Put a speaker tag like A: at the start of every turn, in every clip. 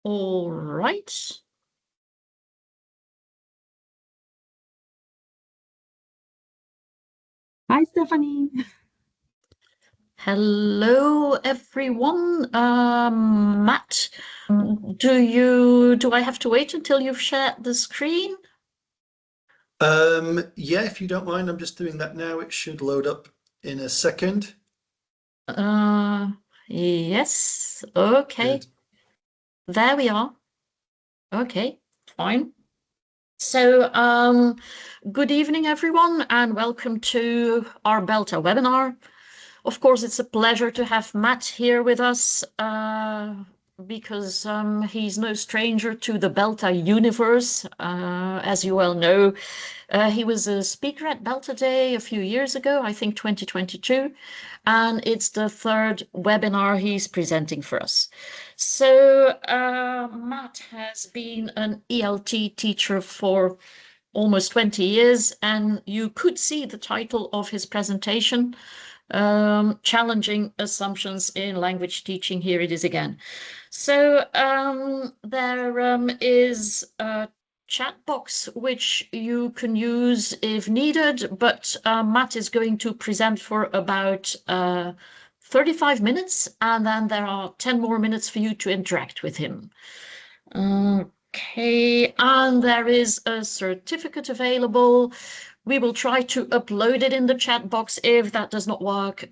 A: All right.
B: Hi, Stephanie.
A: Hello, everyone. Matt, do I have to wait until you've shared the screen?
C: Yeah, if you don't mind, I'm just doing that now. It should load up in a second.
A: Yes. Okay.
C: Good.
A: There we are. Okay, fine. So, good evening, everyone, and welcome to our BELTA webinar. Of course, it's a pleasure to have Matt here with us because he's no stranger to the BELTA universe. As you well know, he was a speaker at BELTA Day a few years ago, I think 2022, and it's the third webinar he's presenting for us. So Matt has been an ELT teacher for almost 20 years, and you could see the title of his presentation, Challenging Assumptions in Language Teaching. Here it is again. So there is a chat box which you can use if needed, but Matt is going to present for about 35 minutes, and then there are 10 more minutes for you to interact with him. Okay, and there is a certificate available. We will try to upload it in the chat box. If that does not work,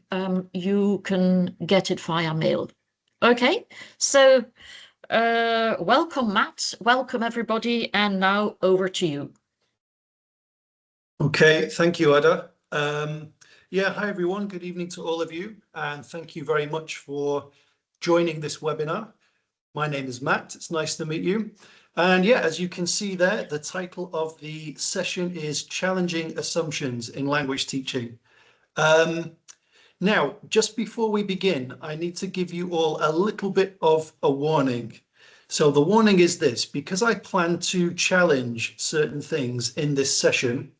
A: you can get it via mail. Okay, so welcome, Matt. Welcome, everybody. And now over to you.
C: Okay, thank you, Ada. Yeah, hi everyone. Good evening to all of you, and thank you very much for joining this webinar. My name is Matt. It's nice to meet you. And yeah, as you can see there, the title of the session is Challenging Assumptions in Language Teaching. Now, just before we begin, I need to give you all a little bit of a warning. So the warning is this: because I plan to challenge certain things in this session,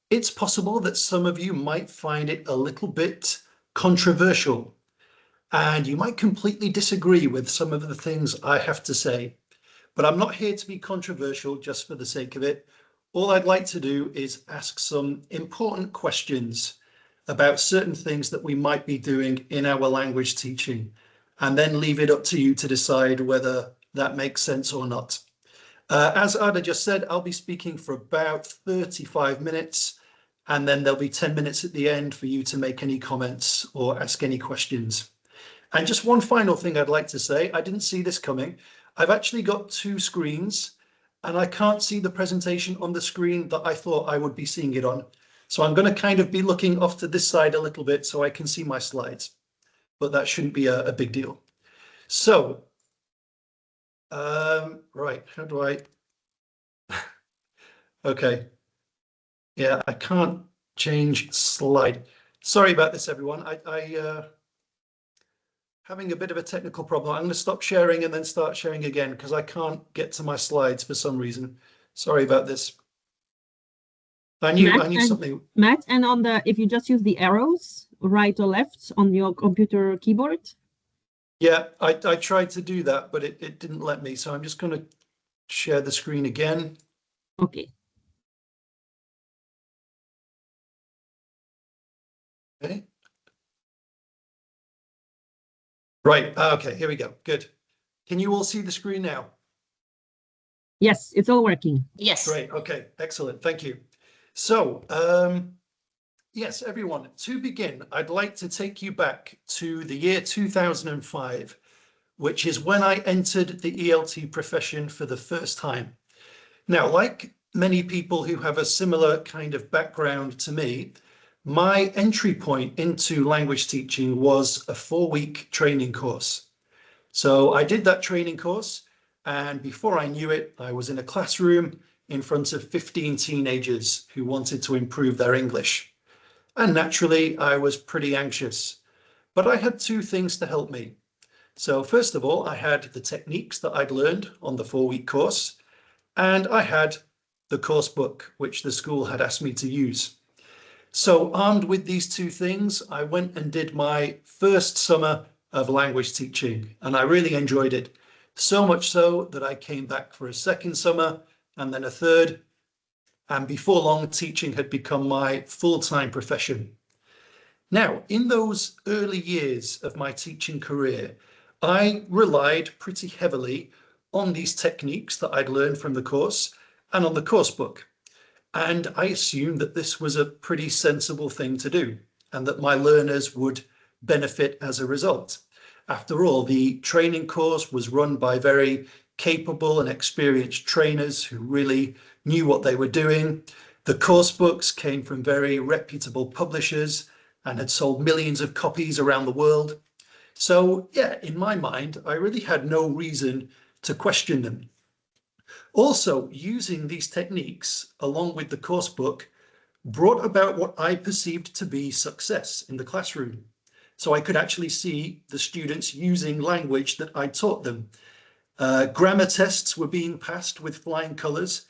C: it's possible that some of you might find it a little bit controversial, and you might completely disagree with some of the things I have to say. But I'm not here to be controversial just for the sake of it. All I'd like to do is ask some important questions about certain things that we might be doing in our language teaching, and then leave it up to you to decide whether that makes sense or not. As Ada just said, I'll be speaking for about 35 minutes, and then there'll be 10 minutes at the end for you to make any comments or ask any questions. And just one final thing I'd like to say, I didn't see this coming. I've actually got two screens, and I can't see the presentation on the screen that I thought I would be seeing it on. So I'm going to kind of be looking off to this side a little bit so I can see my slides, but that shouldn't be a big deal. So, right, how do I? Okay. Yeah, I can't change slide. Sorry about this, everyone. I having a bit of a technical problem. I'm going to stop sharing and then start sharing again because I can't get to my slides for some reason. Sorry about this. I knew something.
B: Matt, and on the, if you just use the arrows, right or left on your computer keyboard.
C: Yeah, I tried to do that, but it didn't let me. So I'm just going to share the screen again.
B: Okay.
C: Okay. Right. Okay, here we go. Good. Can you all see the screen now?
B: Yes, it's all working.
A: Yes.
C: Great. Okay, excellent. Thank you. So, yes, everyone, to begin, I'd like to take you back to the year 2005, which is when I entered the ELT profession for the first time. Now, like many people who have a similar kind of background to me, my entry point into language teaching was a 4-week training course. So I did that training course, and before I knew it, I was in a classroom in front of 15 teenagers who wanted to improve their English. And naturally, I was pretty anxious. But I had two things to help me. So first of all, I had the techniques that I'd learned on the 4-week course, and I had the course book, which the school had asked me to use. So armed with these two things, I went and did my first summer of language teaching, and I really enjoyed it So much so that I came back for a second summer and then a third. And before long, teaching had become my full-time profession. Now, in those early years of my teaching career, I relied pretty heavily on these techniques that I'd learned from the course and on the course book. And I assumed that this was a pretty sensible thing to do and that my learners would benefit as a result. After all, the training course was run by very capable and experienced trainers who really knew what they were doing. The course books came from very reputable publishers and had sold millions of copies around the world. So yeah, in my mind, I really had no reason to question them. Also, using these techniques along with the course book brought about what I perceived to be success in the classroom. So I could actually see the students using language that I taught them. Grammar tests were being passed with flying colours,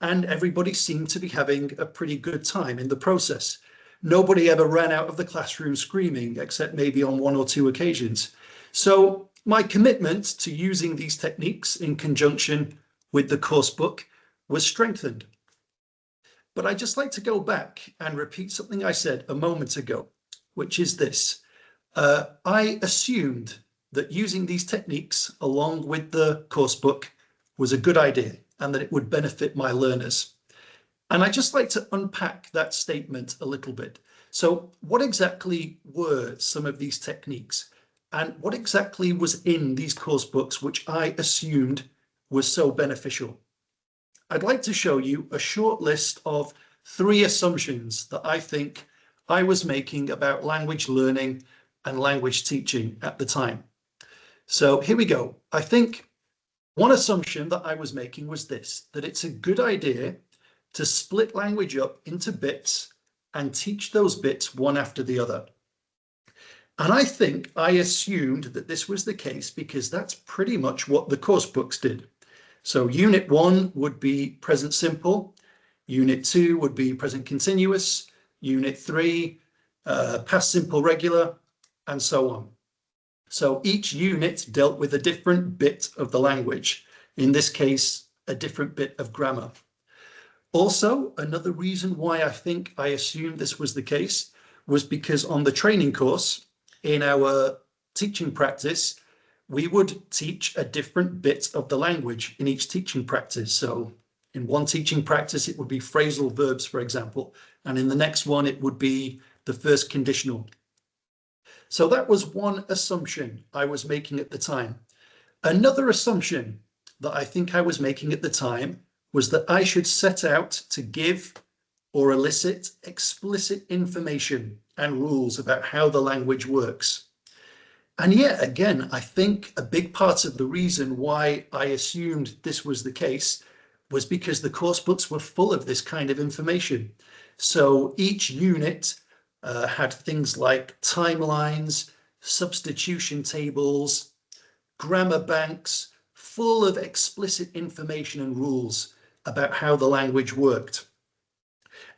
C: and everybody seemed to be having a pretty good time in the process. Nobody ever ran out of the classroom screaming, except maybe on one or two occasions. So my commitment to using these techniques in conjunction with the course book was strengthened. But I'd just like to go back and repeat something I said a moment ago, which is this. I assumed that using these techniques along with the course book was a good idea and that it would benefit my learners. And I'd just like to unpack that statement a little bit. So what exactly were some of these techniques and what exactly was in these course books which I assumed was so beneficial? I'd like to show you a short list of 3 assumptions that I think I was making about language learning and language teaching at the time. So here we go. I think one assumption that I was making was this, that it's a good idea to split language up into bits and teach those bits one after the other. And I think I assumed that this was the case because that's pretty much what the course books did. So Unit 1 would be present simple, Unit 2 would be present continuous, Unit 3, past simple regular, and so on. So each unit dealt with a different bit of the language, in this case, a different bit of grammar. Also, another reason why I think I assumed this was the case was because on the training course, in our teaching practice, we would teach a different bit of the language in each teaching practice. So in one teaching practice, it would be phrasal verbs, for example, and in the next one, it would be the first conditional. So that was one assumption I was making at the time. Another assumption that I think I was making at the time was that I should set out to give or elicit explicit information and rules about how the language works. And yet again, I think a big part of the reason why I assumed this was the case was because the course books were full of this kind of information. So each unit had things like timelines, substitution tables, grammar banks, full of explicit information and rules about how the language worked.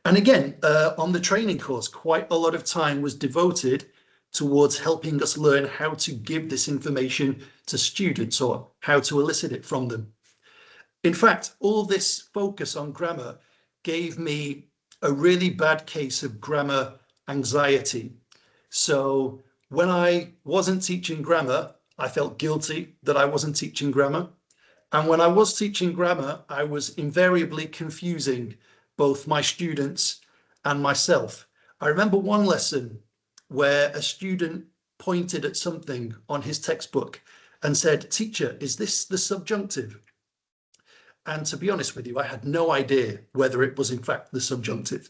C: And again, on the training course, quite a lot of time was devoted towards helping us learn how to give this information to students or how to elicit it from them. In fact, all this focus on grammar gave me a really bad case of grammar anxiety. So when I wasn't teaching grammar, I felt guilty that I wasn't teaching grammar. And when I was teaching grammar, I was invariably confusing both my students and myself. I remember one lesson where a student pointed at something on his textbook and said, "Teacher, is this the subjunctive?" And to be honest with you, I had no idea whether it was in fact the subjunctive.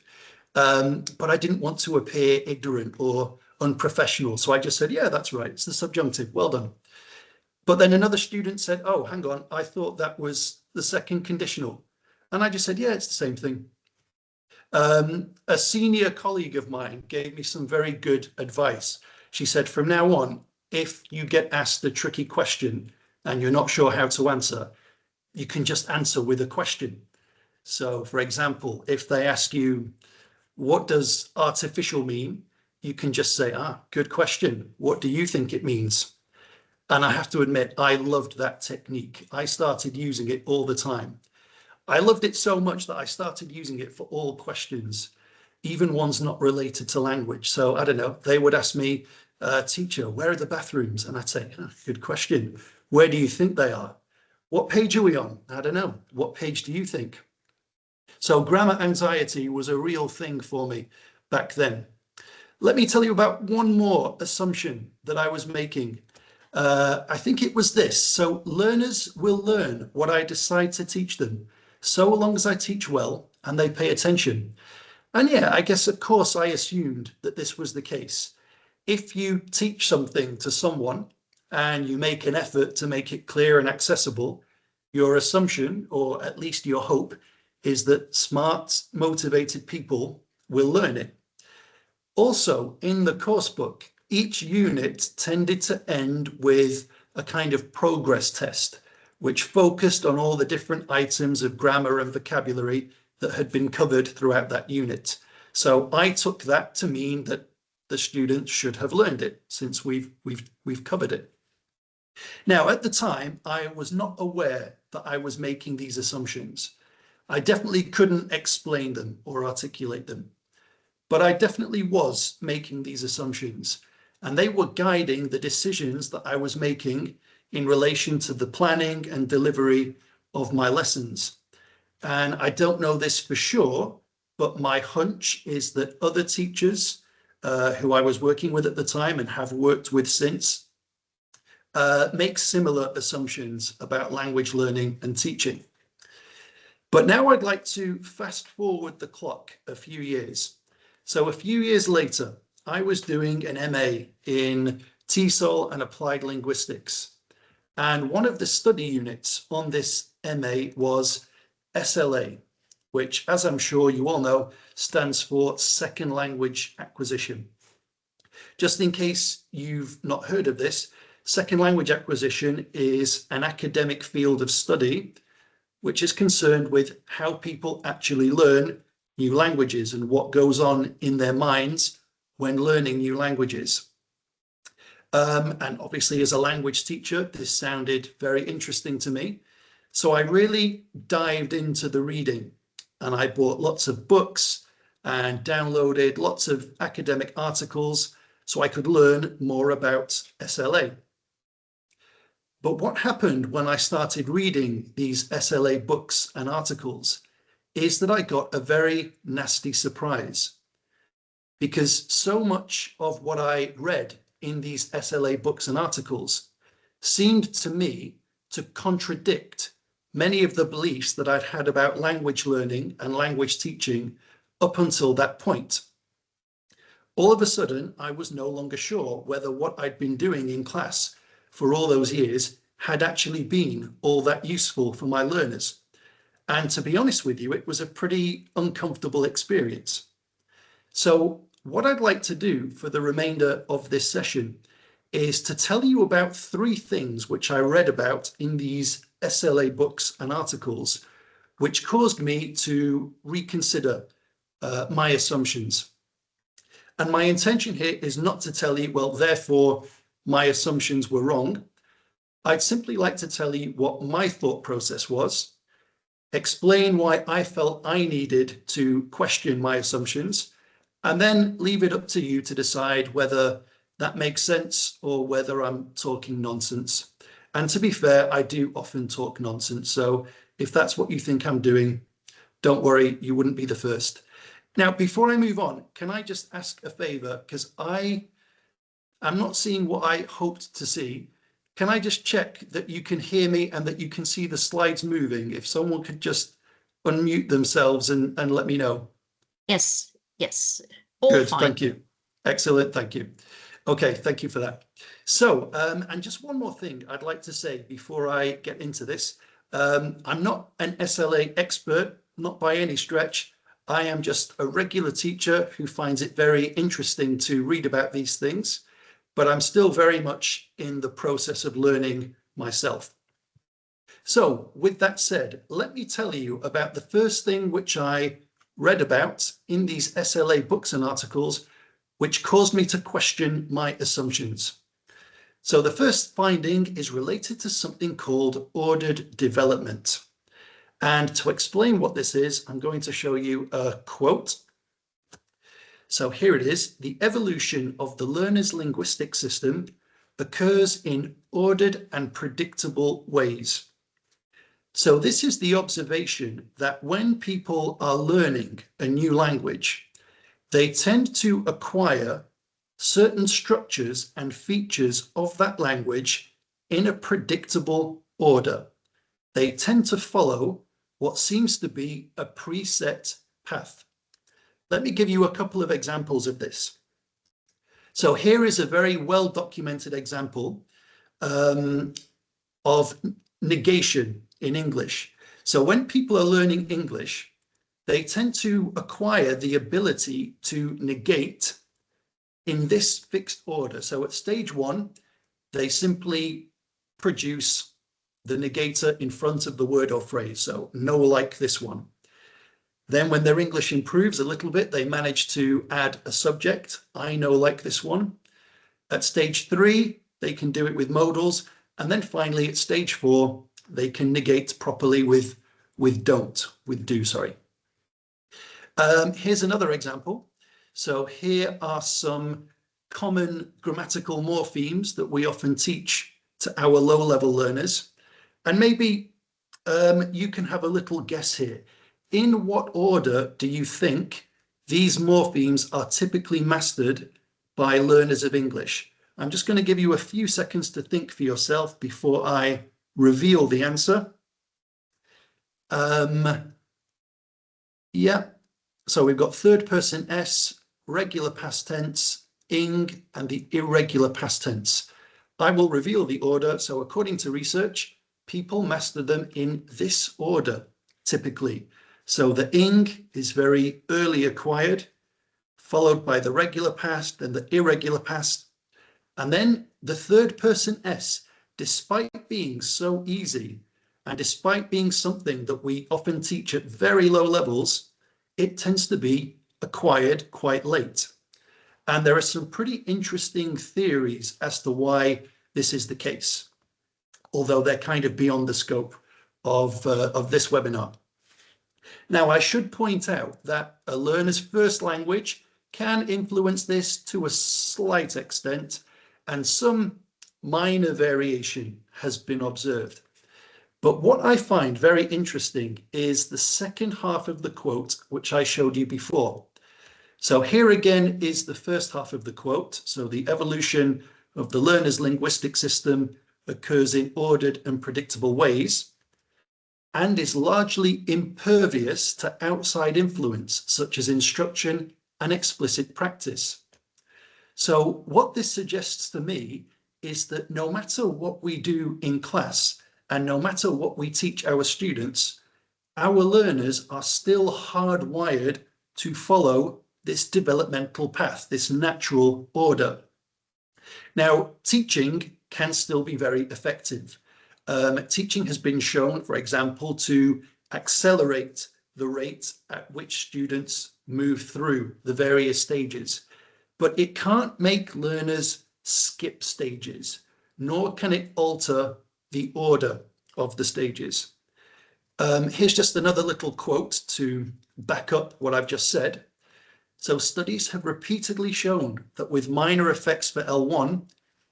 C: But I didn't want to appear ignorant or unprofessional. So I just said, "Yeah, that's right. It's the subjunctive. Well done." But then another student said, "Oh, hang on. I thought that was the second conditional." And I just said, "Yeah, it's the same thing." A senior colleague of mine gave me some very good advice. She said, "From now on, if you get asked a tricky question and you're not sure how to answer, you can just answer with a question." So for example, if they ask you, "What does artificial mean?" you can just say, "Ah, good question. What do you think it means?" And I have to admit, I loved that technique. I started using it all the time. I loved it so much that I started using it for all questions, even ones not related to language. So I don't know, they would ask me, teacher, where are the bathrooms? And I'd say, oh, good question. Where do you think they are? What page are we on? I don't know. What page do you think? So grammar anxiety was a real thing for me back then. Let me tell you about one more assumption that I was making. I think it was this. So learners will learn what I decide to teach them, so long as I teach well and they pay attention. And yeah, I guess, of course, I assumed that this was the case. If you teach something to someone and you make an effort to make it clear and accessible, your assumption, or at least your hope, is that smart, motivated people will learn it. Also, in the course book, each unit tended to end with a kind of progress test, which focused on all the different items of grammar and vocabulary that had been covered throughout that unit. So I took that to mean that the students should have learned it, since we've covered it. Now, at the time, I was not aware that I was making these assumptions. I definitely couldn't explain them or articulate them, but I definitely was making these assumptions, and they were guiding the decisions that I was making in relation to the planning and delivery of my lessons. And I don't know this for sure, but my hunch is that other teachers who I was working with at the time and have worked with since make similar assumptions about language learning and teaching. But now I'd like to fast forward the clock a few years. So a few years later, I was doing an MA in TESOL and applied linguistics. And one of the study units on this MA was SLA, which, as I'm sure you all know, stands for Second Language Acquisition. Just in case you've not heard of this, Second Language Acquisition is an academic field of study which is concerned with how people actually learn new languages and what goes on in their minds when learning new languages. And obviously, as a language teacher, this sounded very interesting to me. So I really dived into the reading, and I bought lots of books and downloaded lots of academic articles so I could learn more about SLA. But what happened when I started reading these SLA books and articles is that I got a very nasty surprise, because so much of what I read in these SLA books and articles seemed to me to contradict many of the beliefs that I'd had about language learning and language teaching up until that point. All of a sudden, I was no longer sure whether what I'd been doing in class for all those years had actually been all that useful for my learners. And to be honest with you, it was a pretty uncomfortable experience. So what I'd like to do for the remainder of this session is to tell you about 3 things which I read about in these SLA books and articles, which caused me to reconsider my assumptions. And my intention here is not to tell you, well, therefore, my assumptions were wrong. I'd simply like to tell you what my thought process was, explain why I felt I needed to question my assumptions, and then leave it up to you to decide whether that makes sense or whether I'm talking nonsense. And to be fair, I do often talk nonsense. So if that's what you think I'm doing, don't worry, you wouldn't be the first. Now, before I move on, can I just ask a favor? Because I'm not seeing what I hoped to see. Can I just check that you can hear me and that you can see the slides moving? If someone could just unmute themselves and let me know.
A: Yes, yes. All
C: Good,
A: fine.
C: thank you. Excellent, thank you. Okay, thank you for that. So, and just one more thing I'd like to say before I get into this. I'm not an SLA expert, not by any stretch. I am just a regular teacher who finds it very interesting to read about these things, but I'm still very much in the process of learning myself. So with that said, let me tell you about the first thing which I read about in these SLA books and articles, which caused me to question my assumptions. So the first finding is related to something called ordered development. And to explain what this is, I'm going to show you a quote. So here it is. The evolution of the learner's linguistic system occurs in ordered and predictable ways. So this is the observation that when people are learning a new language, they tend to acquire certain structures and features of that language in a predictable order. They tend to follow what seems to be a preset path. Let me give you a couple of examples of this. So here is a very well documented example of negation in English. So when people are learning English, they tend to acquire the ability to negate in this fixed order. So at stage one, they simply produce the negator in front of the word or phrase. So no, like this one. Then when their English improves a little bit, they manage to add a subject. I know, like this one. At stage 3, they can do it with modals. And then finally at stage 4, they can negate properly with do, sorry. Here's another example. So here are some common grammatical morphemes that we often teach to our low-level learners. And maybe you can have a little guess here. In what order do you think these morphemes are typically mastered by learners of English? I'm just going to give you a few seconds to think for yourself before I reveal the answer. Yeah, so we've got third person S, regular past tense, ing, and the irregular past tense. I will reveal the order. So according to research, people master them in this order, typically. So the ing is very early acquired, followed by the regular past, then the irregular past. And then the third person S, despite being so easy, and despite being something that we often teach at very low levels, it tends to be acquired quite late. And there are some pretty interesting theories as to why this is the case, although they're kind of beyond the scope of this webinar. Now, I should point out that a learner's first language can influence this to a slight extent, and some minor variation has been observed. But what I find very interesting is the second half of the quote, which I showed you before. So here again is the first half of the quote. So the evolution of the learner's linguistic system occurs in ordered and predictable ways and is largely impervious to outside influence, such as instruction and explicit practice. So what this suggests to me is that no matter what we do in class and no matter what we teach our students, our learners are still hardwired to follow this developmental path, this natural order. Now, teaching can still be very effective. Teaching has been shown, for example, to accelerate the rate at which students move through the various stages. But it can't make learners skip stages, nor can it alter the order of the stages. Here's just another little quote to back up what I've just said. So studies have repeatedly shown that with minor effects for L1,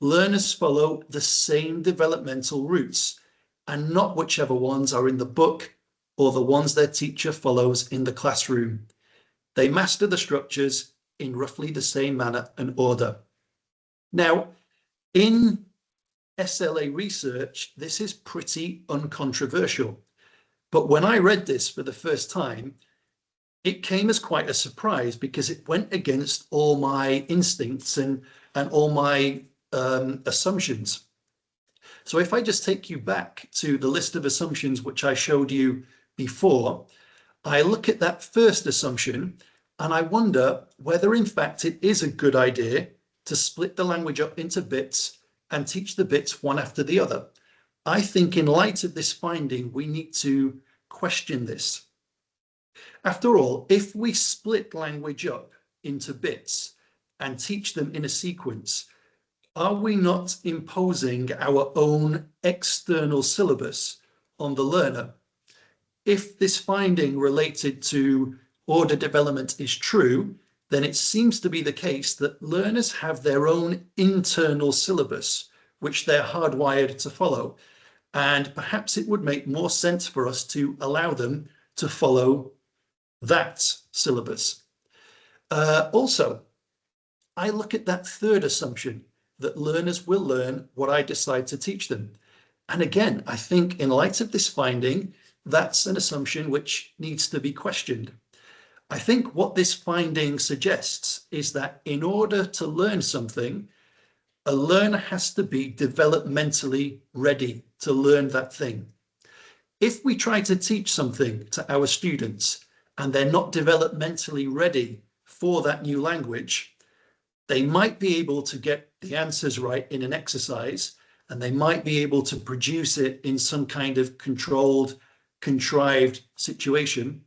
C: learners follow the same developmental routes and not whichever ones are in the book or the ones their teacher follows in the classroom. They master the structures in roughly the same manner and order. Now, in SLA research, this is pretty uncontroversial. But when I read this for the first time, it came as quite a surprise because it went against all my instincts and all my assumptions. So if I just take you back to the list of assumptions which I showed you before, I look at that first assumption and I wonder whether in fact it is a good idea to split the language up into bits and teach the bits one after the other. I think in light of this finding, we need to question this. After all, if we split language up into bits and teach them in a sequence, are we not imposing our own external syllabus on the learner? If this finding related to order development is true, then it seems to be the case that learners have their own internal syllabus, which they're hardwired to follow. And perhaps it would make more sense for us to allow them to follow that syllabus. Also, I look at that third assumption, that learners will learn what I decide to teach them. And again, I think in light of this finding, that's an assumption which needs to be questioned. I think what this finding suggests is that in order to learn something, a learner has to be developmentally ready to learn that thing. If we try to teach something to our students and they're not developmentally ready for that new language, they might be able to get the answers right in an exercise, and they might be able to produce it in some kind of controlled, contrived situation,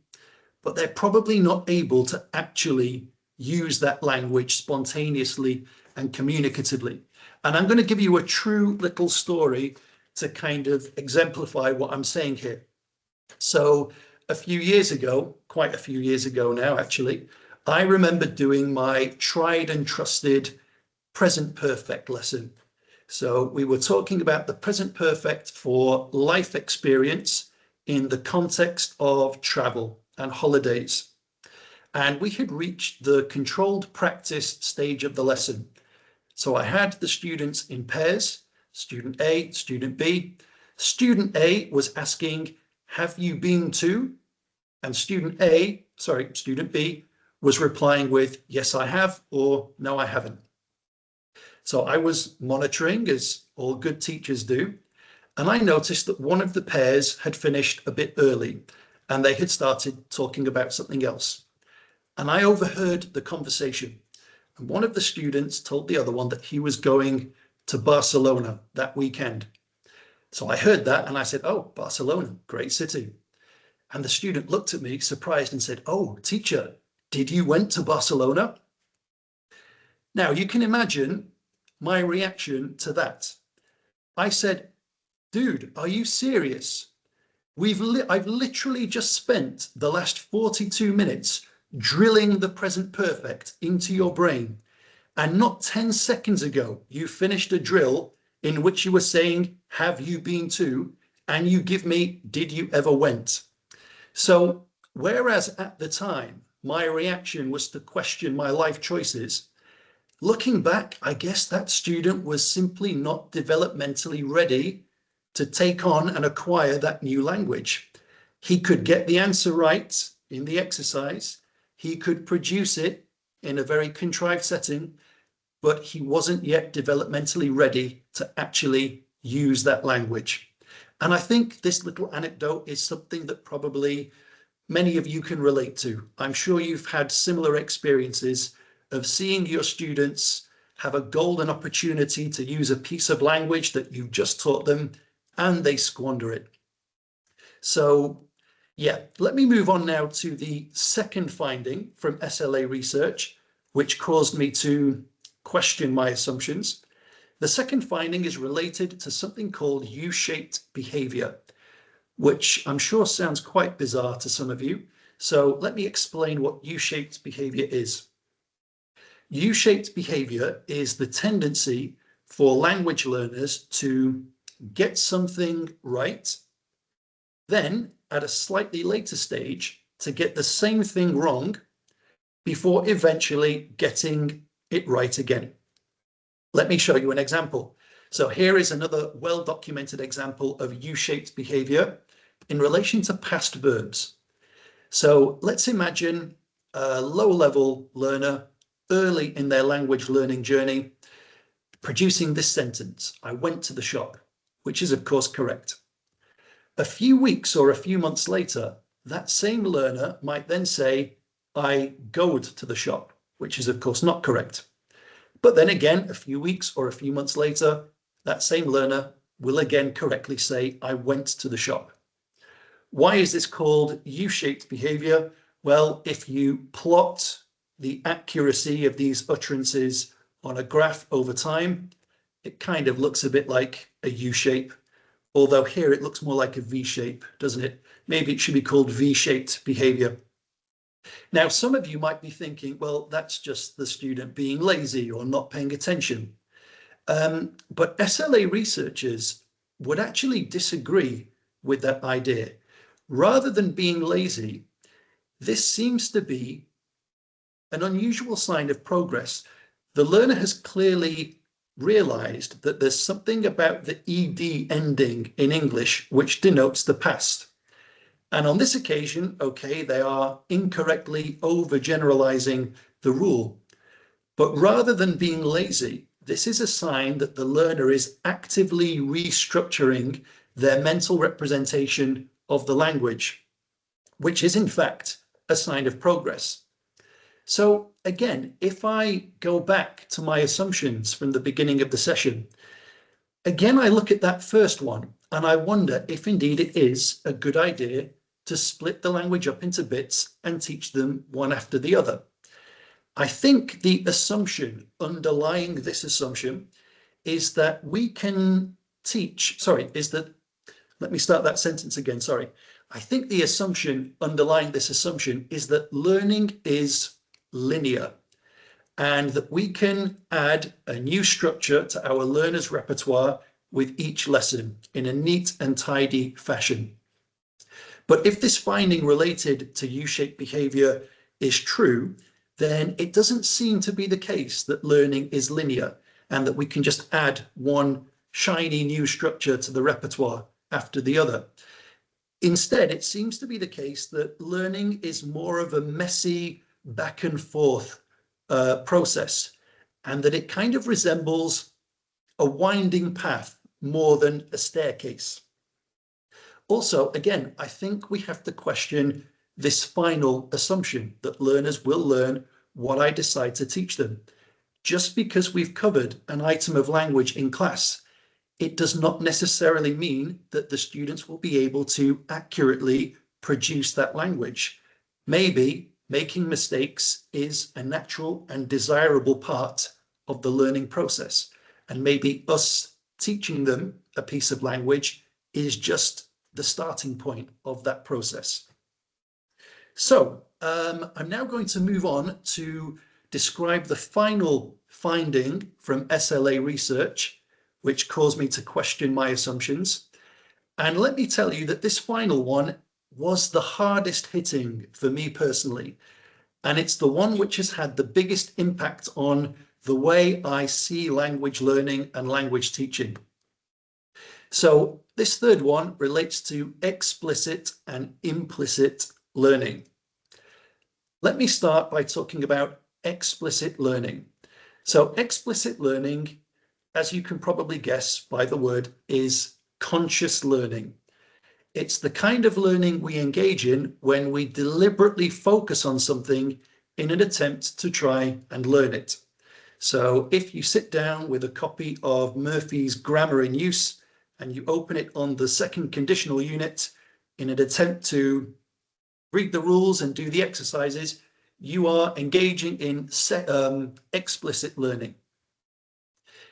C: but they're probably not able to actually use that language spontaneously and communicatively. And I'm going to give you a true little story to kind of exemplify what I'm saying here. So a few years ago, quite a few years ago now, actually, I remember doing my tried and trusted present perfect lesson. So we were talking about the present perfect for life experience in the context of travel and holidays. And we had reached the controlled practice stage of the lesson. So I had the students in pairs, student A, student B. Student A was asking, have you been to? And student B was replying with, yes, I have, or no, I haven't. So I was monitoring, as all good teachers do, and I noticed that one of the pairs had finished a bit early and they had started talking about something else. And I overheard the conversation. And one of the students told the other one that he was going to Barcelona that weekend. So I heard that and I said, oh, Barcelona, great city. And the student looked at me surprised and said, oh, teacher, did you went to Barcelona? Now you can imagine my reaction to that. I said, dude, are you serious? I've literally just spent the last 42 minutes drilling the present perfect into your brain. And not 10 seconds ago, you finished a drill in which you were saying, have you been to? And you give me, did you ever went? So whereas at the time, my reaction was to question my life choices, looking back, I guess that student was simply not developmentally ready to take on and acquire that new language. He could get the answer right in the exercise. He could produce it in a very contrived setting, but he wasn't yet developmentally ready to actually use that language. And I think this little anecdote is something that probably many of you can relate to. I'm sure you've had similar experiences of seeing your students have a golden opportunity to use a piece of language that you've just taught them and they squander it. So yeah, let me move on now to the second finding from SLA research, which caused me to question my assumptions. The second finding is related to something called U-shaped behavior, which I'm sure sounds quite bizarre to some of you. So let me explain what U-shaped behavior is. U-shaped behavior is the tendency for language learners to get something right, then at a slightly later stage to get the same thing wrong before eventually getting it right again. Let me show you an example. So here is another well-documented example of U-shaped behavior in relation to past verbs. So let's imagine a low-level learner early in their language learning journey producing this sentence, I went to the shop, which is of course correct. A few weeks or a few months later, that same learner might then say, I goed to the shop, which is of course not correct. But then again, a few weeks or a few months later, that same learner will again correctly say, I went to the shop. Why is this called U-shaped behavior? Well, if you plot the accuracy of these utterances on a graph over time, it kind of looks a bit like a U shape, although here it looks more like a V shape, doesn't it? Maybe it should be called V-shaped behavior. Now, some of you might be thinking, well, that's just the student being lazy or not paying attention. But SLA researchers would actually disagree with that idea. Rather than being lazy, this seems to be an unusual sign of progress. The learner has clearly realized that there's something about the ED ending in English which denotes the past. And on this occasion, okay, they are incorrectly overgeneralizing the rule. But rather than being lazy, this is a sign that the learner is actively restructuring their mental representation of the language, which is in fact a sign of progress. So again, if I go back to my assumptions from the beginning of the session, again, I look at that first one and I wonder if indeed it is a good idea to split the language up into bits and teach them one after the other. I think the assumption underlying this assumption is that we can teach, let me start that sentence again, sorry. I think the assumption underlying this assumption is that learning is linear and that we can add a new structure to our learners' repertoire with each lesson in a neat and tidy fashion. But if this finding related to U-shaped behavior is true, then it doesn't seem to be the case that learning is linear and that we can just add one shiny new structure to the repertoire after the other. Instead, it seems to be the case that learning is more of a messy back and forth process, and that it kind of resembles a winding path more than a staircase. Also, again, I think we have to question this final assumption that learners will learn what I decide to teach them. Just because we've covered an item of language in class, it does not necessarily mean that the students will be able to accurately produce that language. Maybe making mistakes is a natural and desirable part of the learning process. And maybe us teaching them a piece of language is just the starting point of that process. So I'm now going to move on to describe the final finding from SLA research, which caused me to question my assumptions. And let me tell you that this final one was the hardest hitting for me personally. And it's the one which has had the biggest impact on the way I see language learning and language teaching. So this third one relates to explicit and implicit learning. Let me start by talking about explicit learning. So explicit learning, as you can probably guess by the word, is conscious learning. It's the kind of learning we engage in when we deliberately focus on something in an attempt to try and learn it. So if you sit down with a copy of Murphy's Grammar in Use and you open it on the second conditional unit in an attempt to read the rules and do the exercises, you are engaging in explicit learning.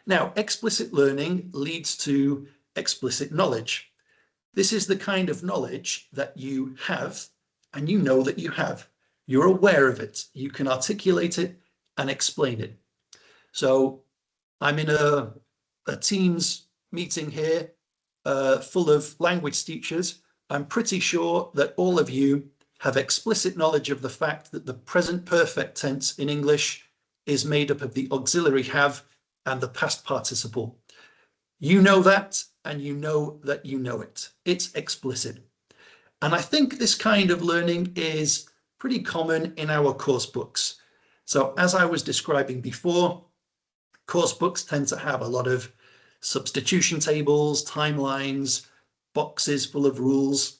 C: Now, explicit learning leads to explicit knowledge. This is the kind of knowledge that you have and you know that you have. You're aware of it. You can articulate it and explain it. So I'm in a Teams meeting here full of language teachers. I'm pretty sure that all of you have explicit knowledge of the fact that the present perfect tense in English is made up of the auxiliary have and the past participle. You know that, and you know that you know it. It's explicit. And I think this kind of learning is pretty common in our course books. So as I was describing before, course books tend to have a lot of substitution tables, timelines, boxes full of rules,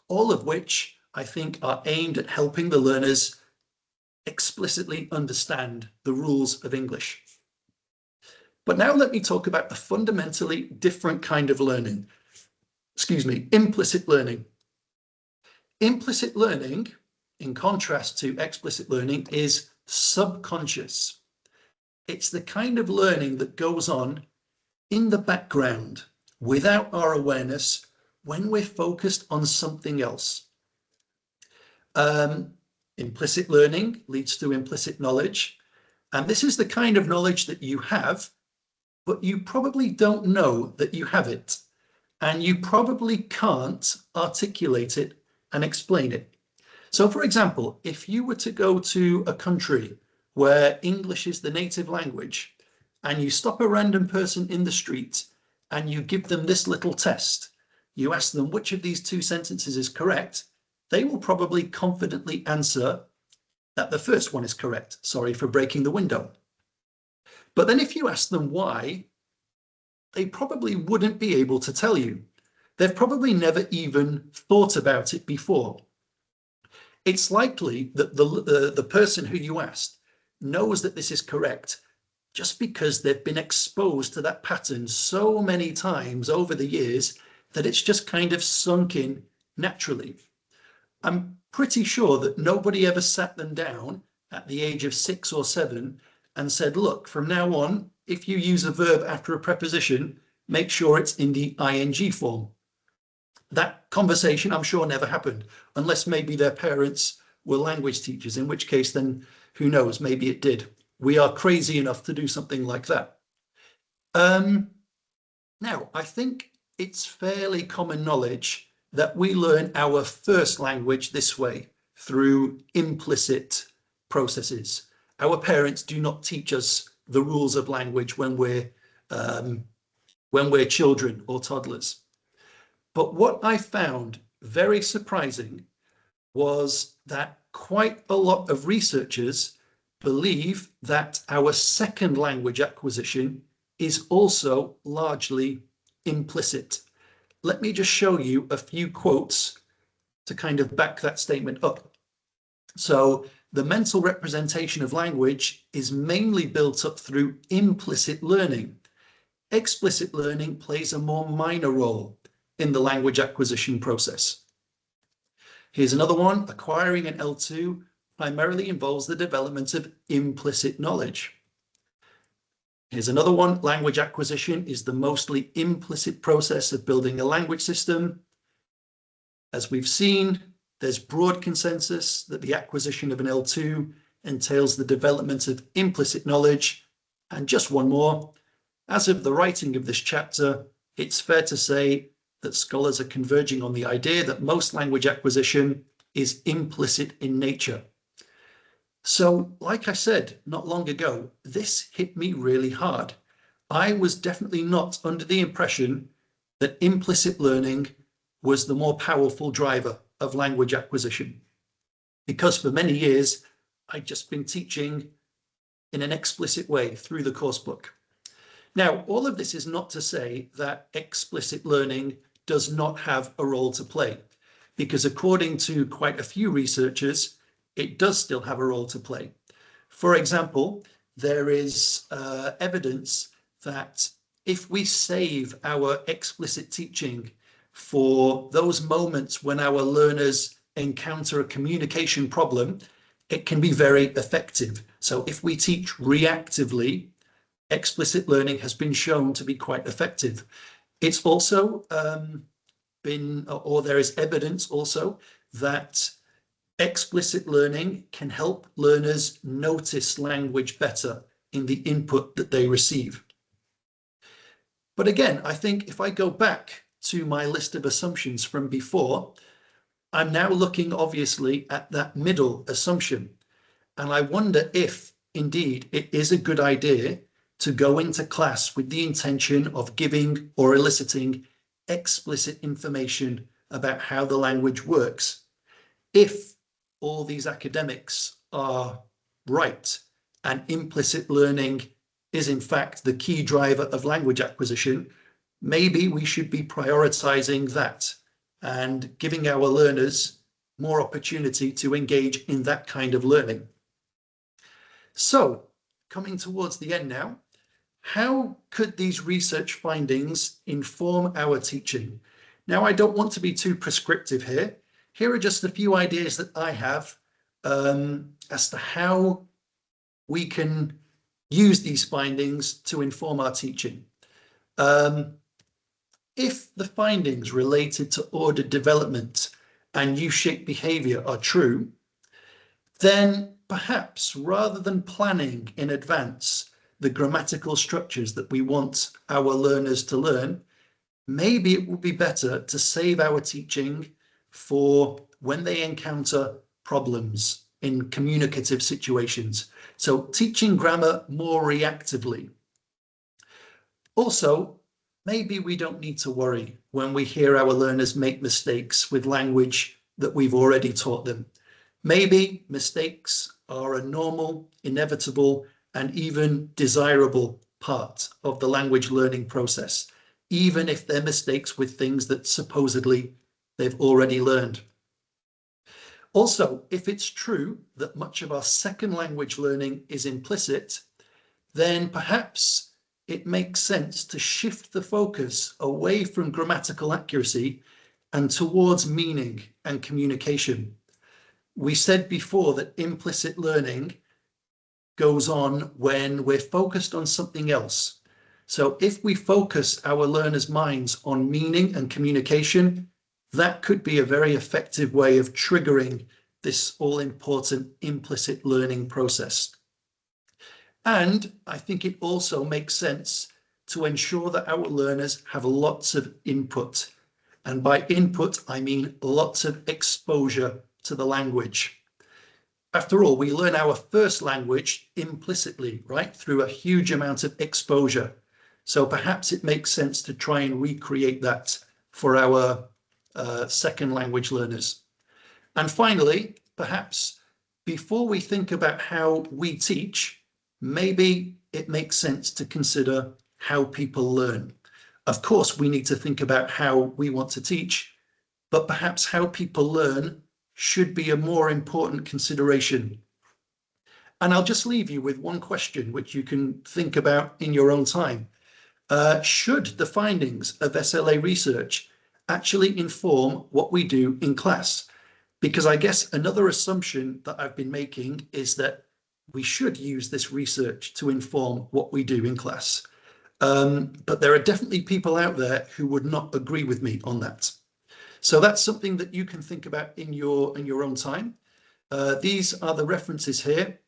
C: all of which I think are aimed at helping the learners explicitly understand the rules of English. But now let me talk about a fundamentally different kind of learning. Implicit learning. Implicit learning, in contrast to explicit learning, is subconscious. It's the kind of learning that goes on in the background without our awareness when we're focused on something else. Implicit learning leads to implicit knowledge. And this is the kind of knowledge that you have, but you probably don't know that you have it. And you probably can't articulate it and explain it. So for example, if you were to go to a country where English is the native language, and you stop a random person in the street and you give them this little test, you ask them which of these two sentences is correct, they will probably confidently answer that the first one is correct. Sorry for breaking the window. But then if you ask them why, they probably wouldn't be able to tell you. They've probably never even thought about it before. It's likely that the person who you asked knows that this is correct just because they've been exposed to that pattern so many times over the years that it's just kind of sunk in naturally. I'm pretty sure that nobody ever sat them down at the age of 6 or 7 and said, look, from now on, if you use a verb after a preposition, make sure it's in the ing form. That conversation, I'm sure, never happened, unless maybe their parents were language teachers, in which case then who knows, maybe it did. We are crazy enough to do something like that. Now, I think it's fairly common knowledge that we learn our first language this way, through implicit processes. Our parents do not teach us the rules of language when we're children or toddlers. But what I found very surprising was that quite a lot of researchers believe that our second language acquisition is also largely implicit. Let me just show you a few quotes to kind of back that statement up. So the mental representation of language is mainly built up through implicit learning. Explicit learning plays a more minor role in the language acquisition process. Here's another one. Acquiring an L2 primarily involves the development of implicit knowledge. Here's another one. Language acquisition is the mostly implicit process of building a language system. As we've seen, there's broad consensus that the acquisition of an L2 entails the development of implicit knowledge. And just one more. As of the writing of this chapter, it's fair to say that scholars are converging on the idea that most language acquisition is implicit in nature. So, like I said not long ago, this hit me really hard. I was definitely not under the impression that implicit learning was the more powerful driver of language acquisition, because for many years, I'd just been teaching in an explicit way through the course book. Now, all of this is not to say that explicit learning does not have a role to play, because according to quite a few researchers, it does still have a role to play. For example, there is evidence that if we save our explicit teaching for those moments when our learners encounter a communication problem, it can be very effective. So if we teach reactively, explicit learning has been shown to be quite effective. It's also there is evidence also that explicit learning can help learners notice language better in the input that they receive. But again, I think if I go back to my list of assumptions from before, I'm now looking obviously at that middle assumption. And I wonder if indeed it is a good idea to go into class with the intention of giving or eliciting explicit information about how the language works. If all these academics are right and implicit learning is in fact the key driver of language acquisition, maybe we should be prioritizing that and giving our learners more opportunity to engage in that kind of learning. So, coming towards the end now, how could these research findings inform our teaching? Now, I don't want to be too prescriptive here. Here are just a few ideas that I have as to how we can use these findings to inform our teaching. If the findings related to ordered development and U-shaped behavior are true, then perhaps rather than planning in advance the grammatical structures that we want our learners to learn, maybe it would be better to save our teaching for when they encounter problems in communicative situations. So teaching grammar more reactively. Also, maybe we don't need to worry when we hear our learners make mistakes with language that we've already taught them. Maybe mistakes are a normal, inevitable, and even desirable part of the language learning process, even if they're mistakes with things that supposedly they've already learned. Also, if it's true that much of our second language learning is implicit, then perhaps it makes sense to shift the focus away from grammatical accuracy and towards meaning and communication. We said before that implicit learning goes on when we're focused on something else. So if we focus our learners' minds on meaning and communication, that could be a very effective way of triggering this all-important implicit learning process. And I think it also makes sense to ensure that our learners have lots of input. And by input, I mean lots of exposure to the language. After all, we learn our first language implicitly, right? Through a huge amount of exposure. So perhaps it makes sense to try and recreate that for our second language learners. And finally, perhaps before we think about how we teach, maybe it makes sense to consider how people learn. Of course, we need to think about how we want to teach, but perhaps how people learn should be a more important consideration. And I'll just leave you with one question, which you can think about in your own time. Should the findings of SLA research actually inform what we do in class? Because I guess another assumption that I've been making is that we should use this research to inform what we do in class. But there are definitely people out there who would not agree with me on that. So that's something that you can think about in your own time. These are the references here.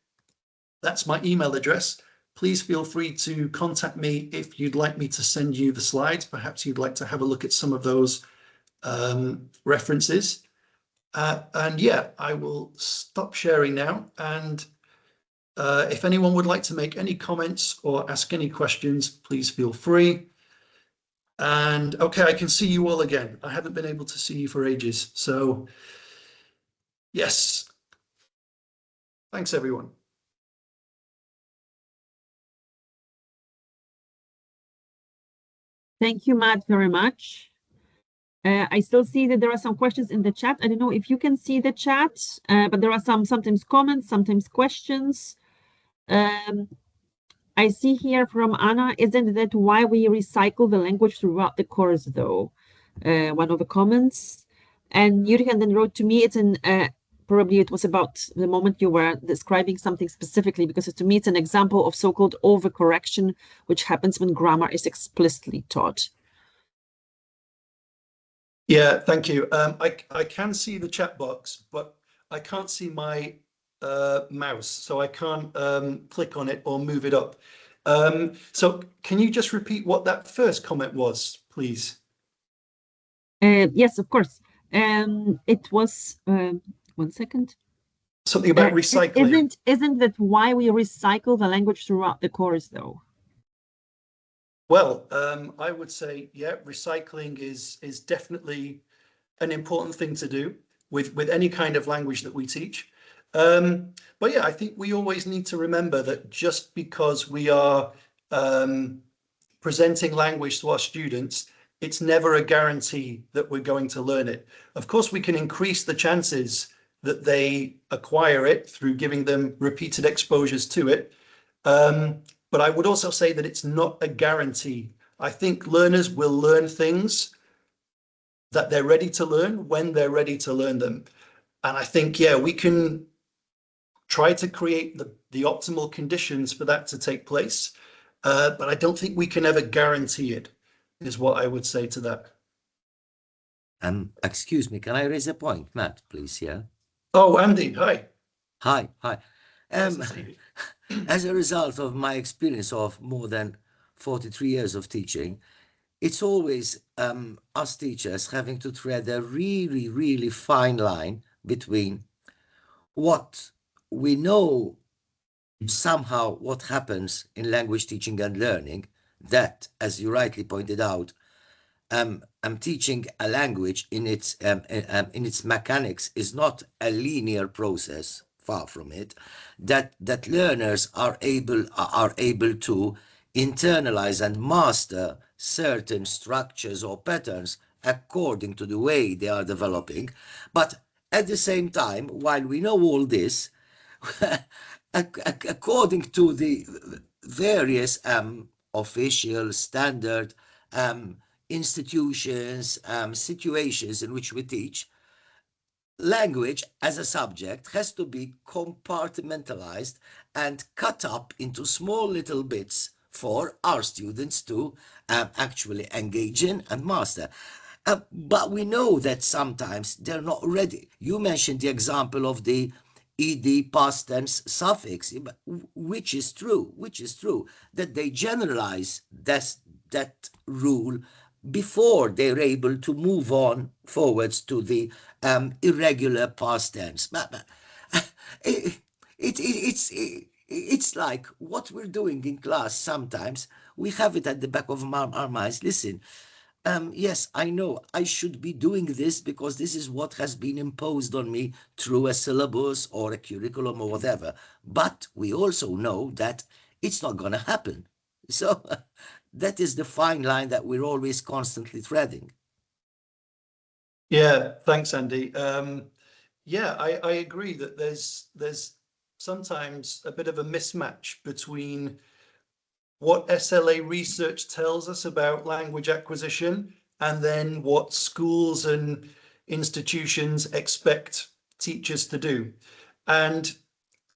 C: That's my email address. Please feel free to contact me if you'd like me to send you the slides. Perhaps you'd like to have a look at some of those references. And yeah, I will stop sharing now. And if anyone would like to make any comments or ask any questions, please feel free. And okay, I can see you all again. I haven't been able to see you for ages. So yes, thanks everyone.
B: Thank you, Matt, very much. I still see that there are some questions in the chat. I don't know if you can see the chat, but there are sometimes comments, sometimes questions. I see here from Anna, isn't that why we recycle the language throughout the course, though? One of the comments. And Jürgen then wrote to me, it's an probably it was about the moment you were describing something specifically, because to me it's an example of so-called overcorrection, which happens when grammar is explicitly taught.
C: Yeah, thank you. I can see the chat box, but I can't see my mouse, so I can't click on it or move it up. So can you just repeat what that first comment was, please?
B: Yes, of course. It was, one second.
C: Something about recycling.
B: Isn't that why we recycle the language throughout the course, though?
C: Well, I would say, yeah, recycling is definitely an important thing to do with any kind of language that we teach. But yeah, I think we always need to remember that just because we are presenting language to our students, it's never a guarantee that we're going to learn it. Of course, we can increase the chances that they acquire it through giving them repeated exposures to it. But I would also say that it's not a guarantee. I think learners will learn things that they're ready to learn when they're ready to learn them. And I think, yeah, we can try to create the optimal conditions for that to take place. But I don't think we can ever guarantee it. is what I would say to that.
D: Excuse me, can I raise a point, Matt, please? Yeah.
C: Oh, Andy, hi.
D: Hi, hi.
C: Nice to see you.
D: As a result of my experience of more than 43 years of teaching, it's always us teachers having to tread a really, really fine line between what we know somehow what happens in language teaching and learning, that, as you rightly pointed out, teaching a language in its mechanics is not a linear process. Far from it. That learners are able to internalize and master certain structures or patterns according to the way they are developing. But at the same time, while we know all this, according to the various official standard institutions, situations in which we teach, language as a subject has to be compartmentalized and cut up into small little bits for our students to actually engage in and master. But we know that sometimes they're not ready. You mentioned the example of the ed past tense suffix, which is true, that they generalize that rule before they're able to move on forwards to the irregular past tense. It's like what we're doing in class. Sometimes we have it at the back of our minds. Listen, yes, I know I should be doing this because this is what has been imposed on me through a syllabus or a curriculum or whatever. But we also know that it's not going to happen. So that is the fine line that we're always constantly treading.
C: Yeah, thanks, Andy. Yeah, I agree that there's sometimes a bit of a mismatch between what SLA research tells us about language acquisition and then what schools and institutions expect teachers to do. And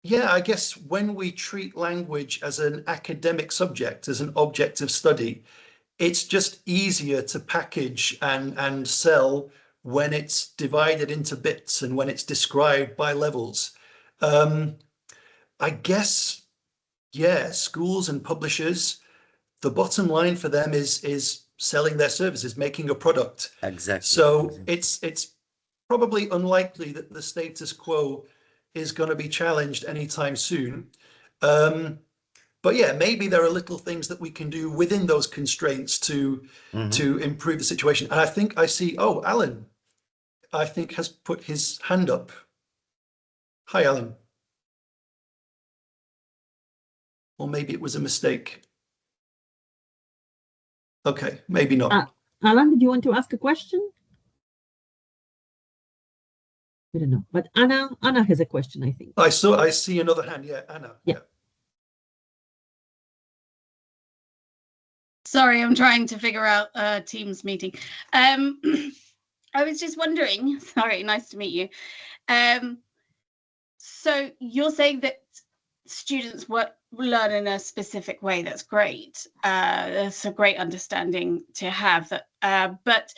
C: yeah, I guess when we treat language as an academic subject, as an object of study, it's just easier to package and sell when it's divided into bits and when it's described by levels. I guess, yeah, schools and publishers, the bottom line for them is selling their services, making a product.
D: Exactly.
C: So it's probably unlikely that the status quo is going to be challenged anytime soon. But yeah, maybe there are little things that we can do within those constraints to improve the situation. And I think I see, oh, Alan, I think has put his hand up. Hi, Alan. Or maybe it was a mistake. Okay, maybe not.
B: Alan, did you want to ask a question? I don't know, but Anna has a question, I think.
C: I see another hand. Yeah, Anna.
B: Yeah.
E: Sorry, I'm trying to figure out a Teams meeting. I was just wondering, sorry, nice to meet you. So you're saying that students learn in a specific way. That's great. That's a great understanding to have. But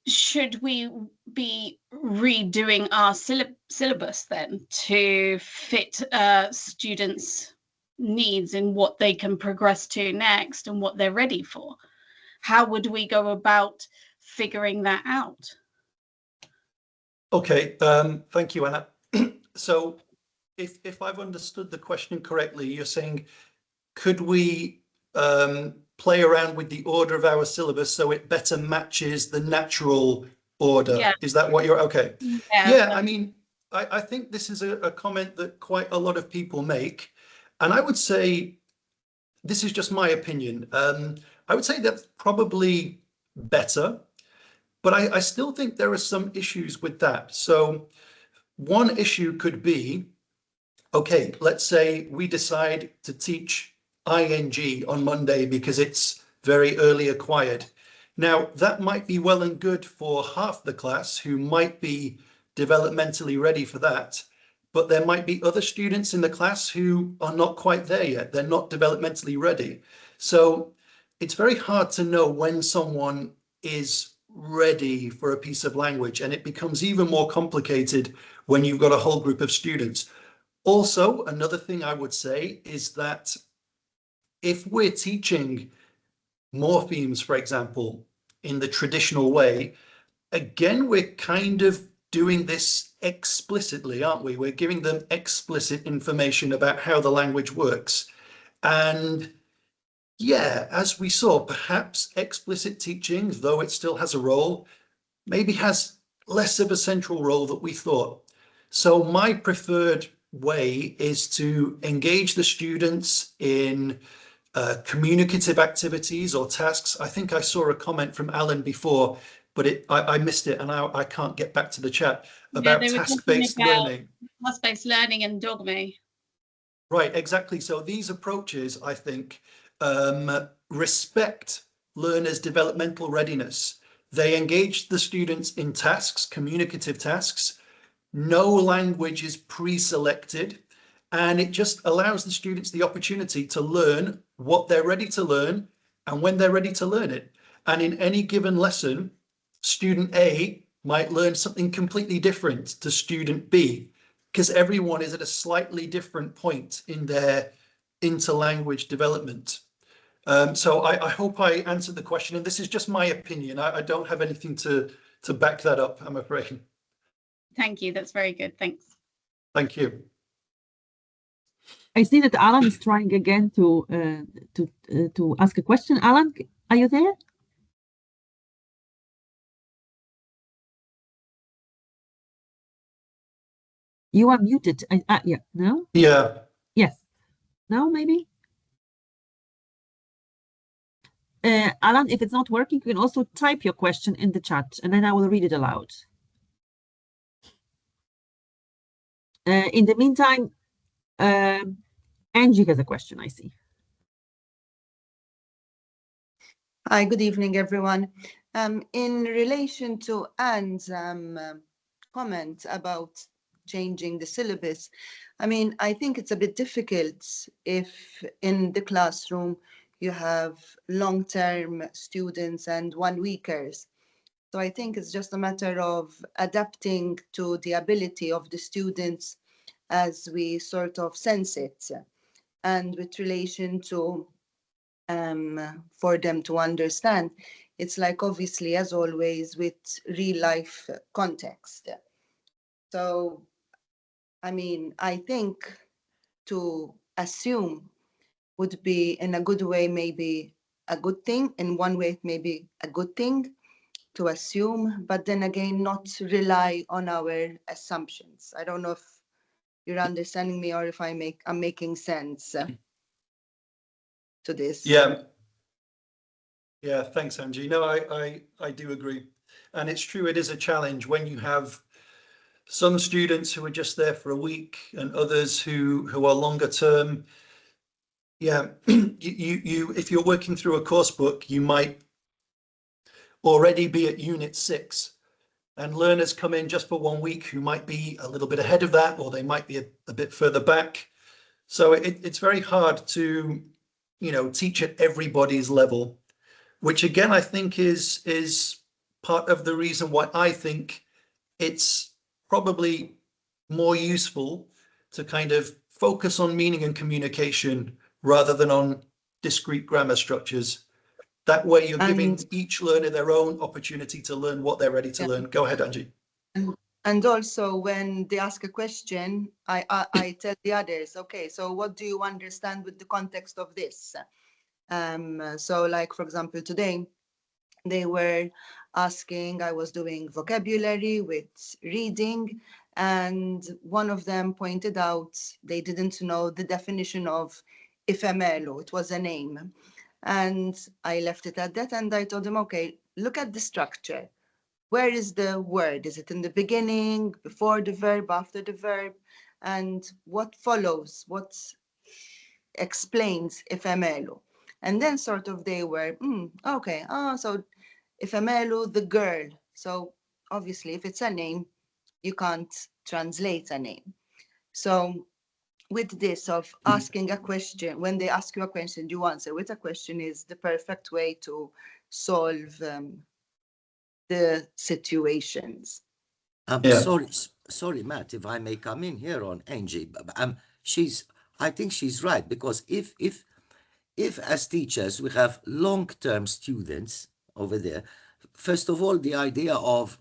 E: should we be redoing our syllabus then to fit students' needs and what they can progress to next and what they're ready for? How would we go about figuring that out?
C: Okay, thank you, Anna. So if I've understood the question correctly, you're saying, could we play around with the order of our syllabus so it better matches the natural order?
E: Yeah.
C: Is that what you're, okay.
E: Yeah,
C: I mean, I think this is a comment that quite a lot of people make. And I would say, this is just my opinion. I would say that's probably better, but I still think there are some issues with that. So one issue could be, okay, let's say we decide to teach ing on Monday because it's very early acquired. Now, that might be well and good for half the class who might be developmentally ready for that, but there might be other students in the class who are not quite there yet. They're not developmentally ready. So it's very hard to know when someone is ready for a piece of language, and it becomes even more complicated when you've got a whole group of students. Also, another thing I would say is that if we're teaching morphemes, for example, in the traditional way, again, we're kind of doing this explicitly, aren't we? We're giving them explicit information about how the language works. And yeah, as we saw, perhaps explicit teaching, though it still has a role, maybe has less of a central role that we thought. So my preferred way is to engage the students in communicative activities or tasks. I think I saw a comment from Alan before, but I missed it, and I can't get back to the chat about
E: they were talking
C: task-based
E: about
C: learning.
E: task-based learning and dogme.
C: Right, exactly. So these approaches, I think, respect learners' developmental readiness. They engage the students in tasks, communicative tasks. No language is pre-selected, and it just allows the students the opportunity to learn what they're ready to learn and when they're ready to learn it. And in any given lesson, student A might learn something completely different to student B, because everyone is at a slightly different point in their interlanguage development. So I hope I answered the question, and this is just my opinion. I don't have anything to back that up, I'm afraid.
E: Thank you. That's very good. Thanks.
C: Thank you.
B: I see that Alan is trying again to ask a question. Alan, are you there? You are muted. Yeah. No.
C: Yeah.
B: Yes. Now maybe. Alan, if it's not working, you can also type your question in the chat, and then I will read it aloud. In the meantime, Angie has a question, I see.
F: Hi, good evening, everyone. In relation to Anne's comment about changing the syllabus, I mean, I think it's a bit difficult if in the classroom you have long-term students and one-weekers. So I think it's just a matter of adapting to the ability of the students as we sort of sense it. And with relation to for them to understand, it's like obviously, as always, with real life context. So, I mean, I think to assume would be in a good way, maybe a good thing. In one way, it may be a good thing to assume, but then again, not rely on our assumptions. I don't know if you're understanding me or if I'm making sense to this.
C: Yeah. Yeah, thanks, Angie. No, I do agree. And it's true, it is a challenge when you have some students who are just there for a week and others who are longer term. Yeah, you if you're working through a course book, you might already be at unit 6, and learners come in just for 1 week who might be a little bit ahead of that, or they might be a bit further back. So it's very hard to, teach at everybody's level, which again, I think is part of the reason why I think it's probably more useful to kind of focus on meaning and communication rather than on discrete grammar structures. That way you're giving each learner their own opportunity to learn what they're ready to learn. Go ahead, Angie.
F: And also when they ask a question, I tell the others, okay, so what do you understand with the context of this? So like, for example, today they were asking, I was doing vocabulary with reading, and one of them pointed out they didn't know the definition of ifemelo. It was a name. And I left it at that, and I told them, okay, look at the structure. Where is the word? Is it in the beginning, before the verb, after the verb? And what follows? What explains ifemelo? And then sort of they were, okay, so ifemelo, the girl. So obviously, if it's a name, you can't translate a name. So with this of asking a question, when they ask you a question, you answer with a question is the perfect way to solve the situations.
C: Yeah.
D: Sorry, Matt, if I may come in here on Angie. I think she's right, because if as teachers we have long-term students over there, first of all, the idea of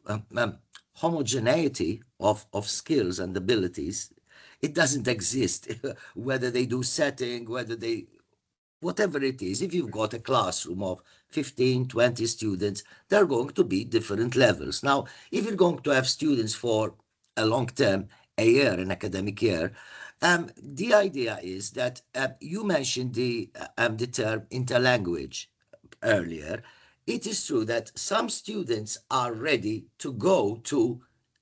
D: homogeneity of skills and abilities, it doesn't exist. Whether they do setting, whatever it is, if you've got a classroom of 15, 20 students, there are going to be different levels. Now, if you're going to have students for a long term, a year, an academic year, the idea is that you mentioned the term interlanguage earlier. It is true that some students are ready to go to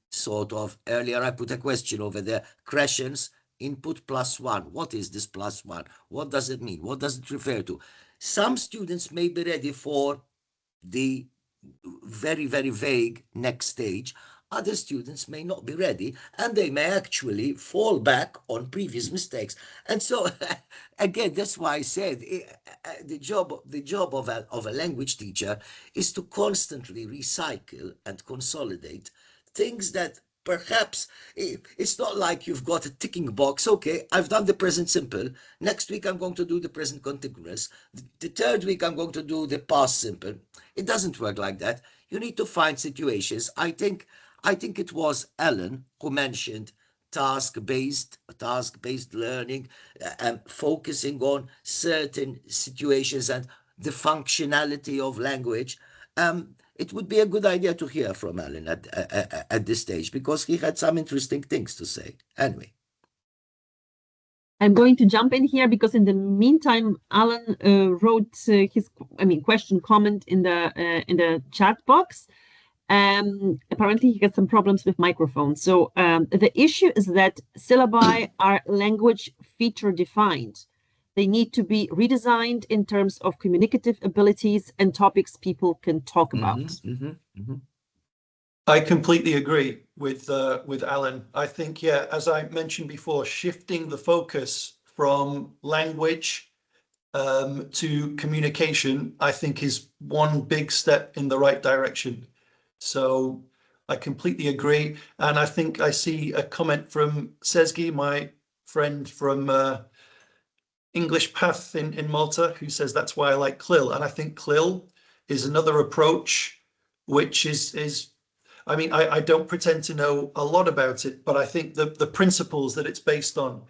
D: sort of, earlier I put a question over there, crescents, input +1. What is this +1? What does it mean? What does it refer to? Some students may be ready for the very, very vague next stage. Other students may not be ready, and they may actually fall back on previous mistakes. And so, again, that's why I said the job of a language teacher is to constantly recycle and consolidate things that perhaps it's not like you've got a ticking box. Okay, I've done the present simple. Next week I'm going to do the present continuous. The third week I'm going to do the past simple. It doesn't work like that. You need to find situations. I think it was Ellen who mentioned task-based learning, and focusing on certain situations and the functionality of language. It would be a good idea to hear from Alan at this stage, because he had some interesting things to say. Anyway.
B: I'm going to jump in here because in the meantime, Alan wrote his question comment in the chat box. Apparently he got some problems with microphone. So the issue is that syllabi are language feature defined. They need to be redesigned in terms of communicative abilities and topics people can talk about.
C: I completely agree with Alan. I think, yeah, as I mentioned before, shifting the focus from language to communication, I think, is one big step in the right direction. So I completely agree. And I think I see a comment from Sezgi, my friend from English Path in Malta, who says that's why I like CLIL. And I think CLIL is another approach, which is I mean, I don't pretend to know a lot about it, but I think the principles that it's based on,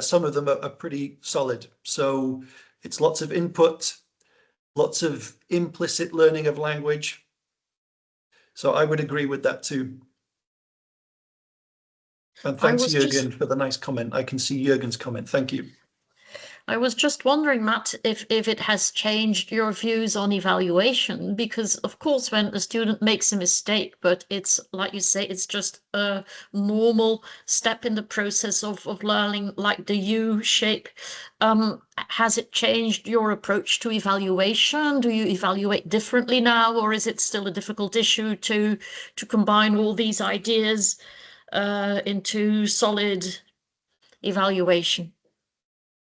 C: some of them are pretty solid. So it's lots of input, lots of implicit learning of language. So I would agree with that too. And thanks, Jürgen, for the nice comment. I can see Jürgen's comment. Thank you.
A: I was just wondering, Matt, if it has changed your views on evaluation, because of course when a student makes a mistake, but it's like you say, it's just a normal step in the process of learning, like the U shape. Has it changed your approach to evaluation? Do you evaluate differently now, or is it still a difficult issue to combine all these ideas into solid evaluation?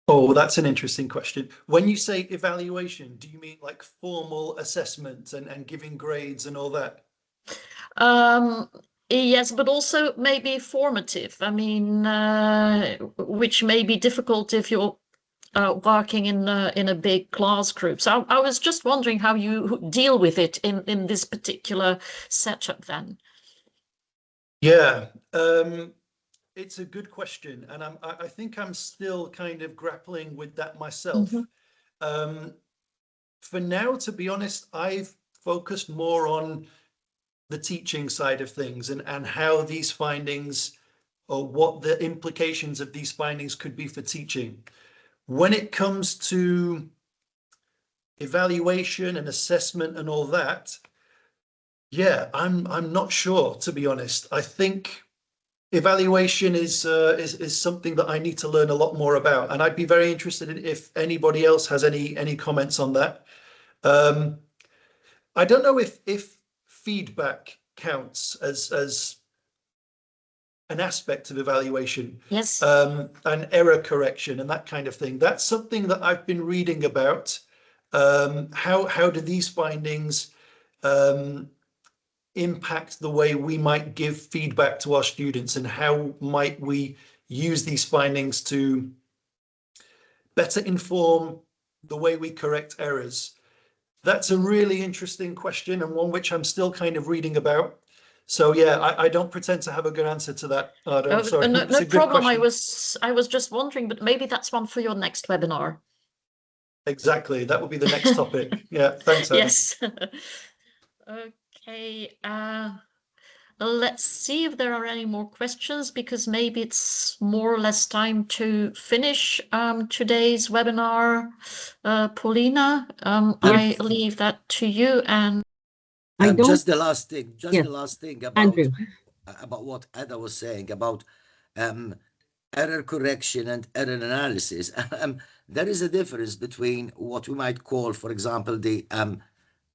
C: Oh, that's an interesting question. When you say evaluation, do you mean like formal assessment and giving grades and all that?
A: Yes, but also maybe formative. I mean, which may be difficult if you're working in a big class group. So I was just wondering how you deal with it in this particular setup then.
C: Yeah, it's a good question, and I think I'm still kind of grappling with that myself. For now, to be honest, I've focused more on the teaching side of things and how these findings, or what the implications of these findings could be for teaching. When it comes to evaluation and assessment and all that, yeah, I'm not sure, to be honest. I think evaluation is something that I need to learn a lot more about, and I'd be very interested in if anybody else has any comments on that. I don't know if feedback counts as an aspect of evaluation.
A: Yes.
C: And error correction and that kind of thing. That's something that I've been reading about. How do these findings impact the way we might give feedback to our students, and how might we use these findings to better inform the way we correct errors? That's a really interesting question, and one which I'm still kind of reading about. So yeah, I don't pretend to have a good answer to that. I'm sorry.
A: No,
C: It's
A: no
C: a good
A: problem.
C: question.
A: I was just wondering, but maybe that's one for your next webinar.
C: Exactly. That would be the next topic. Yeah. Thanks, Annie.
A: Yes. Okay. Let's see if there are any more questions, because maybe it's more or less time to finish today's webinar. Paulina, I leave that to you. And
D: just the last thing,
B: Yes.
D: the last thing
B: Andrew.
D: about what Ada was saying about error correction and error analysis. There is a difference between what we might call, for example, the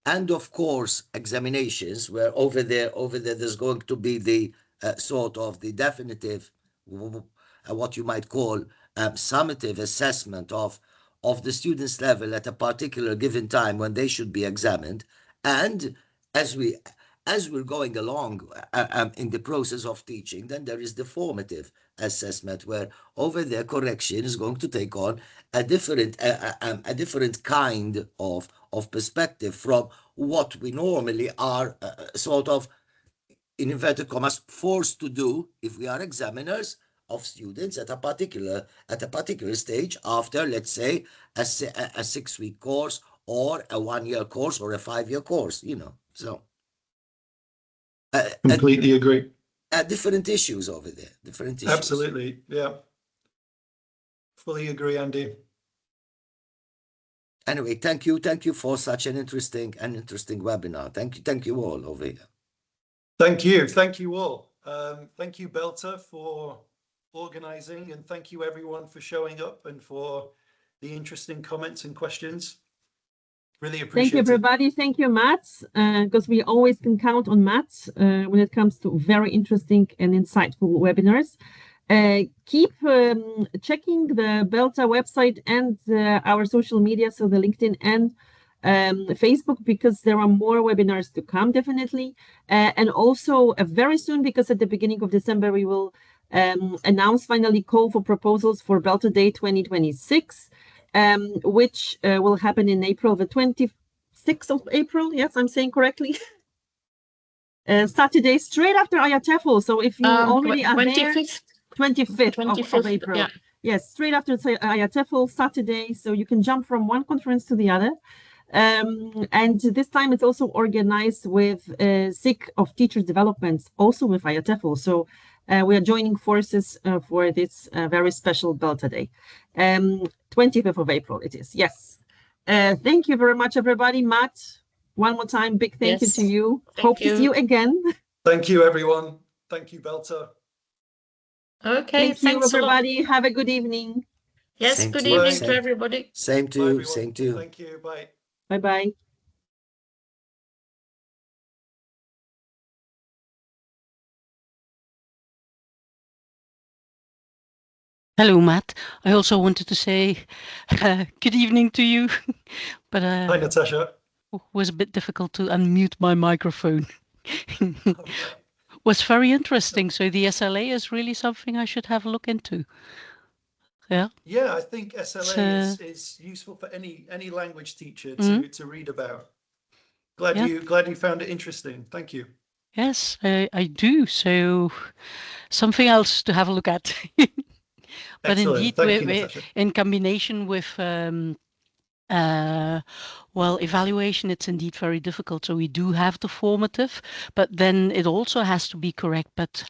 D: end of course examinations, where over there there's going to be the sort of the definitive, what you might call summative assessment of the student's level at a particular given time when they should be examined. And as we're going along in the process of teaching, then there is the formative assessment, where over there correction is going to take on a different kind of perspective from what we normally are sort of, in inverted commas, forced to do if we are examiners of students at a particular stage after, let's say, a 6-week course or a 1-year course or a 5-year course, so
C: Completely agree.
D: Different issues over there, different issues.
C: Absolutely. Yeah. Fully agree, Andy.
D: Anyway, thank you for such an interesting webinar. Thank you all over here.
C: Thank you all. Thank you, BELTA, for organizing, and thank you everyone for showing up and for the interesting comments and questions. Really appreciate
B: Thank you, everybody. Thank you, Matt, because we always can count on Matt when it comes to very interesting and insightful webinars. Keep checking the BELTA website and our social media, so the LinkedIn and Facebook, because there are more webinars to come, definitely. And also very soon, because at the beginning of December, we will announce finally call for proposals for BELTA Day 2026. Which will happen in April, the 26th of April. Yes, I'm saying correctly. Saturday, straight after IATEFL. So if you already are 25th. there, 25th of April.
A: Yeah.
B: Yes, straight after IATEFL, Saturday. So you can jump from one conference to the other. And this time it's also organized with SIG of Teacher Development, also with IATEFL. So we are joining forces for this very special BELTA Day. 25th of April it is. Yes. Thank you very much, everybody. Matt, one more time, big thank you to you. Hope to see you again.
C: Thank you, everyone. Thank you, BELTA.
A: Okay,
B: thank you, everybody. Have a good evening.
A: Yes, good evening to everybody.
D: Same to you. Same to you.
C: Thank you. Bye.
B: Bye-bye.
G: Hello, Matt. I also wanted to say good evening to you, but
C: hi, Natasha.
G: It was a bit difficult to unmute my microphone. Was very interesting. So the SLA is really something I should have a look into. Yeah.
C: Yeah, I think SLA is useful for any language teacher to read about. Glad you found it interesting. Thank you.
G: Yes, I do. So something else to have a look at. But
C: excellent.
G: Indeed, in combination with evaluation, it's indeed very difficult. So we do have the formative, but then it also has to be correct. But